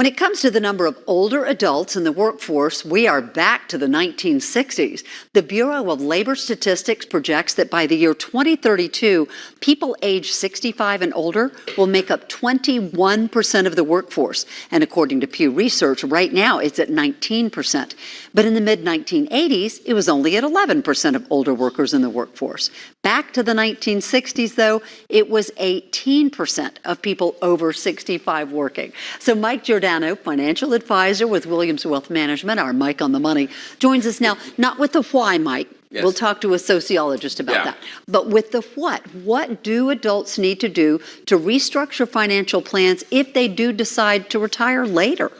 When it comes to the number of older adults in the workforce, we are back to the 1960s. The Bureau of Labor Statistics projects that by the year 2032, people aged 65 and older will make up 21% of the workforce. And according to Pew Research, right now it's at 19%. But in the mid-1980s, it was only at 11% of older workers in the workforce. Back to the 1960s, though, it was 18% of people over 65 working. So Mike Giordano, financial advisor with Williams Wealth Management, our Mike on the Money, joins us now, not with the why, Mike. Yes. We'll talk to a sociologist about that. But with the what. What do adults need to do to restructure financial plans if they do decide to retire later?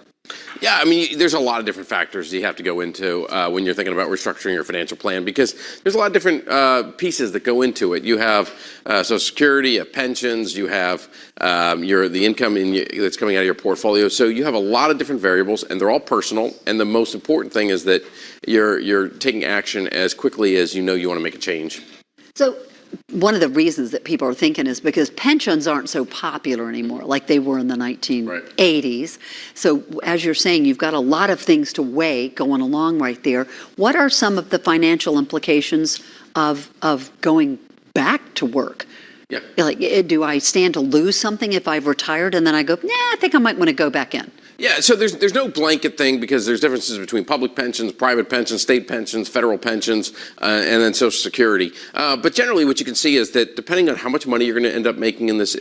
Yeah, I mean, there's a lot of different factors you have to go into when you're thinking about restructuring your financial plan, because there's a lot of different pieces that go into it. You have Social Security, you have pensions, you have the income that's coming out of your portfolio. So you have a lot of different variables, and they're all personal. And the most important thing is that you're taking action as quickly as you know you want to make a change. So one of the reasons that people are thinking is because pensions aren't so popular anymore like they were in the 1980s. So as you're saying, you've got a lot of things to weigh going along right there. What are some of the financial implications of going back to work? Yeah. Like, do I stand to lose something if I've retired and then I go, I think I might want to go back in? Yeah, so there's no blanket thing, because there's differences between public pensions, private pensions, state pensions, federal pensions, and then Social Security. But generally, what you can see is that depending on how much money you're going to end up making in this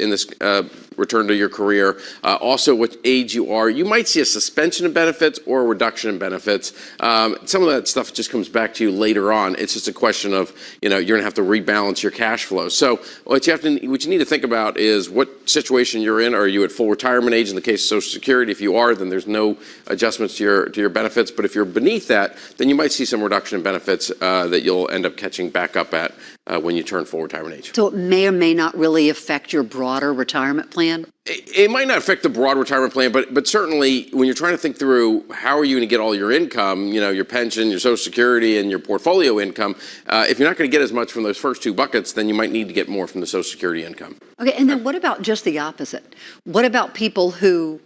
return to your career, also what age you are, you might see a suspension of benefits or a reduction in benefits. Some of that stuff just comes back to you later on. It's just a question of, you're going to have to rebalance your cash flow. So what you need to think about is what situation you're in. Are you at full retirement age in the case of Social Security? If you are, then there's no adjustments to your benefits. But if you're beneath that, then you might see some reduction in benefits that you'll end up catching back up at when you turn full retirement age. So it may or may not really affect your broader retirement plan? It might not affect the broad retirement plan, but certainly when you're trying to think through how are you going to get all your income, your pension, your Social Security, and your portfolio income, if you're not going to get as much from those first two buckets, then you might need to get more from the Social Security income. Okay, and then what about just the opposite? What about people who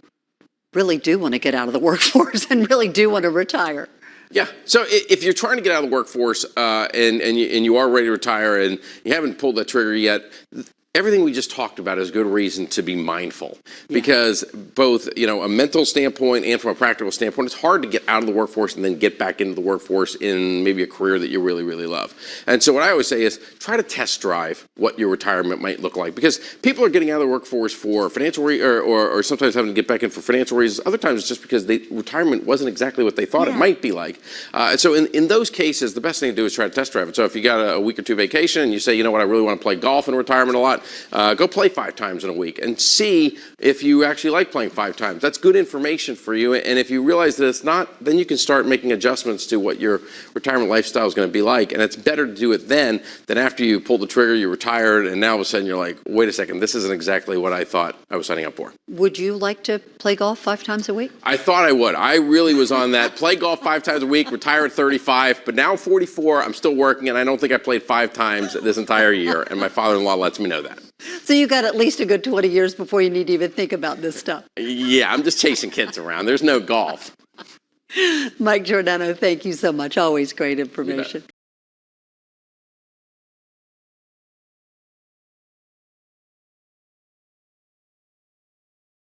really do want to get out of the workforce and really do want to retire? Yeah. So if you're trying to get out of the workforce and you are ready to retire and you haven't pulled that trigger yet, everything we just talked about is good reason to be mindful, because both, a mental standpoint and from a practical standpoint, it's hard to get out of the workforce and then get back into the workforce in maybe a career that you really, really love. And so what I always say is try to test drive what your retirement might look like, because people are getting out of the workforce for financial or sometimes having to get back in for financial reasons. Other times it's just because retirement wasn't exactly what they thought it might be like. So in those cases, the best thing to do is try to test drive it. So if you got a week or two vacation and you say, I really want to play golf in retirement a lot, go play 5 times in a week and see if you actually like playing 5 times. That's good information for you. And if you realize that it's not, then you can start making adjustments to what your retirement lifestyle is going to be like. And it's better to do it then than after you pull the trigger, you're retired, and now all of a sudden you're like, wait a second, this isn't exactly what I thought I was signing up for. Would you like to play golf 5 times a week? I thought I would. I really was on that. Play golf 5 times a week, retire at 35, but now I'm 44, I'm still working, and I don't think I played 5 times this entire year, and my father-in-law lets me know that. So you got at least a good 20 years before you need to even think about this stuff. Yeah, I'm just chasing kids around. There's no golf. Mike Giordano, thank you so much. Always great information.